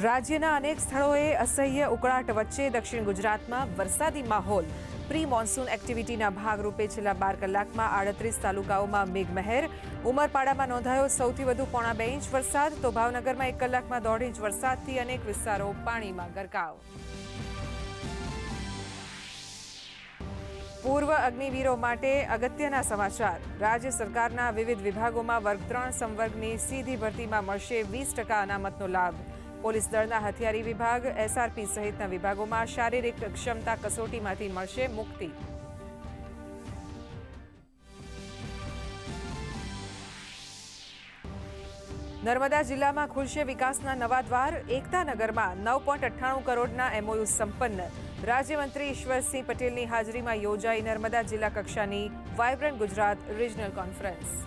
રાજ્યના અનેક સ્થળોએ અસહ્ય ઉકળાટ વચ્ચે દક્ષિણ ગુજરાતમાં વરસાદી માહોલ. પ્રી મોન્સૂન એક્ટિવિટીના ભાગરૂપે છેલ્લા 12 કલાકમાં 38 તાલુકાઓમાં મેઘમહેર. ઉમરપાડામાં નોંધાયો સૌથી વધુ 1.5 ઇંચ વરસાદ, તો ભાવનગરમાં 1 કલાકમાં 1.5 ઇંચ વરસાદથી અનેક વિસ્તારો પાણીમાં ગરકાવ. પૂર્વ અગ્નિવીરો માટે અગત્યના સમાચાર. રાજ્ય સરકારના વિવિધ વિભાગોમાં વર્ગ 3 સંવર્ગની સીધી ભરતીમાં મળશે 20% અનામતનો લાભ. પોલીસ દળના હથિયારી વિભાગ, એસઆરપી સહિતના વિભાગોમાં શારીરિક ક્ષમતા કસોટીમાંથી મળશે મુક્તિ. નર્મદા જિલ્લામાં ખુલશે વિકાસના નવા દ્વાર. એકતાનગરમાં 9.98 કરોડના એમઓયુ સંપન્ન. રાજ્યમંત્રી ઈશ્વરસિંહ પટેલની હાજરીમાં યોજાઈ નર્મદા જિલ્લા કક્ષાની વાયબ્રન્ટ ગુજરાત રિજનલ કોન્ફરન્સ.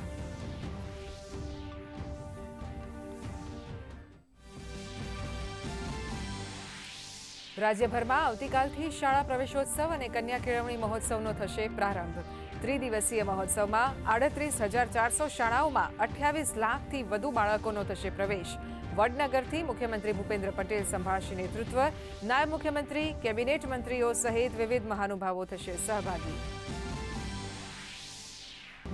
રાજ્યભરમાં આવતીકાલથી શાળા પ્રવેશોત્સવ અને કન્યા કેળવણી મહોત્સવનો થશે પ્રારંભ. ત્રિદિવસીય મહોત્સવમાં 38,400 શાળાઓમાં 28 લાખથી વધુ બાળકોનો થશે પ્રવેશ. વડનગરથી મુખ્યમંત્રી ભૂપેન્દ્ર પટેલ સંભાળશે નેતૃત્વ. નાયબ મુખ્યમંત્રી, કેબિનેટ મંત્રીઓ સહિત વિવિધ મહાનુભાવો થશે સહભાગી.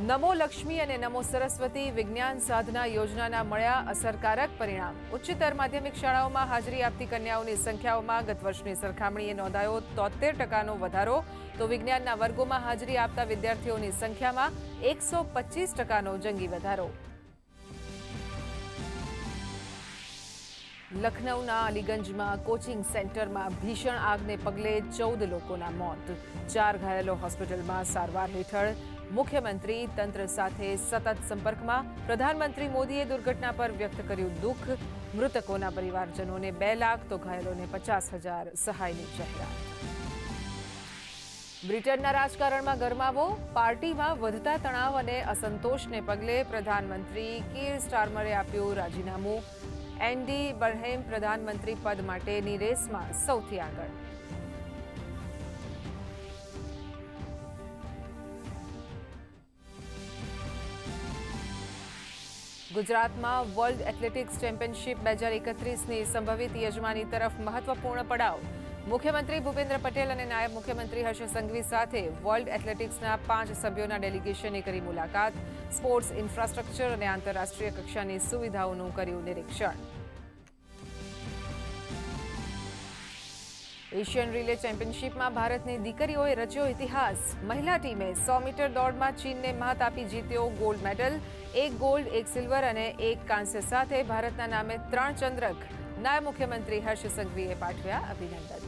નમો લક્ષ્મી અને નમો સરસ્વતી વિજ્ઞાન સાધના યોજનાના મળ્યા અસરકારક પરિણામ. ઉચ્ચતર માધ્યમિક શાળાઓમાં હાજરી આપતી કન્યાઓની સંખ્યાઓમાં ગત વર્ષની સરખામણીએ નોંધાયો 73%નો વધારો, તો વિજ્ઞાનના વર્ગોમાં હાજરી આપતા વિદ્યાર્થીઓની સંખ્યામાં 125%નો જંગી વધારો. લખનૌના અલીગંજમાં કોચિંગ સેન્ટરમાં ભીષણ આગને પગલે 14 લોકોના મોત. 4 ઘાયલો હોસ્પિટલમાં સારવાર હેઠળ. મુખ્યમંત્રી તંત્ર સાથે સતત સંપર્કમાં. પ્રધાનમંત્રી મોદીએ દુર્ઘટના પર વ્યક્ત કર્યું દુઃખ. મૃતકોના પરિવારજનોને 2 લાખ તો ઘાયલોને 50,000 સહાયની જાહેરાત. બ્રિટનના રાજકારણમાં ગરમાવો. પાર્ટીમાં વધતા તણાવ અને અસંતોષને પગલે પ્રધાનમંત્રી કીર સ્ટારમરે આપ્યું રાજીનામું. એન્ડી બરહેમ પ્રધાનમંત્રી પદ માટેની રેસમાં સૌથી આગળ. ગુજરાતમાં વર્લ્ડ એથ્લેટિક્સ ચેમ્પિયનશિપ 2031ની સંભવિત યજમાની તરફ મહત્વપૂર્ણ પડાવ. મુખ્યમંત્રી ભૂપેન્દ્ર પટેલ અને નાયબ મુખ્યમંત્રી હર્ષ સંઘવી સાથે વર્લ્ડ એથ્લેટિક્સના 5 સભ્યોના ડેલિગેશને કરી મુલાકાત. સ્પોર્ટ્સ ઇન્ફ્રાસ્ટ્રક્ચર અને આંતરરાષ્ટ્રીય કક્ષાની સુવિધાઓનું કર્યું નિરીક્ષણ. એશિયન રિલે ચેમ્પિયનશિપમાં ભારતની દીકરીઓએ રચ્યો ઇતિહાસ. મહિલા ટીમે 100 મીટર દોડમાં ચીનને મહાત આપી જીત્યો ગોલ્ડ મેડલ. 1 ગોલ્ડ, 1 સિલ્વર અને 1 કાંસ્ય સાથે ભારતના નામે 3 ચંદ્રક. નાયબ મુખ્યમંત્રી હર્ષ સંઘવીએ પાઠવ્યા અભિનંદન.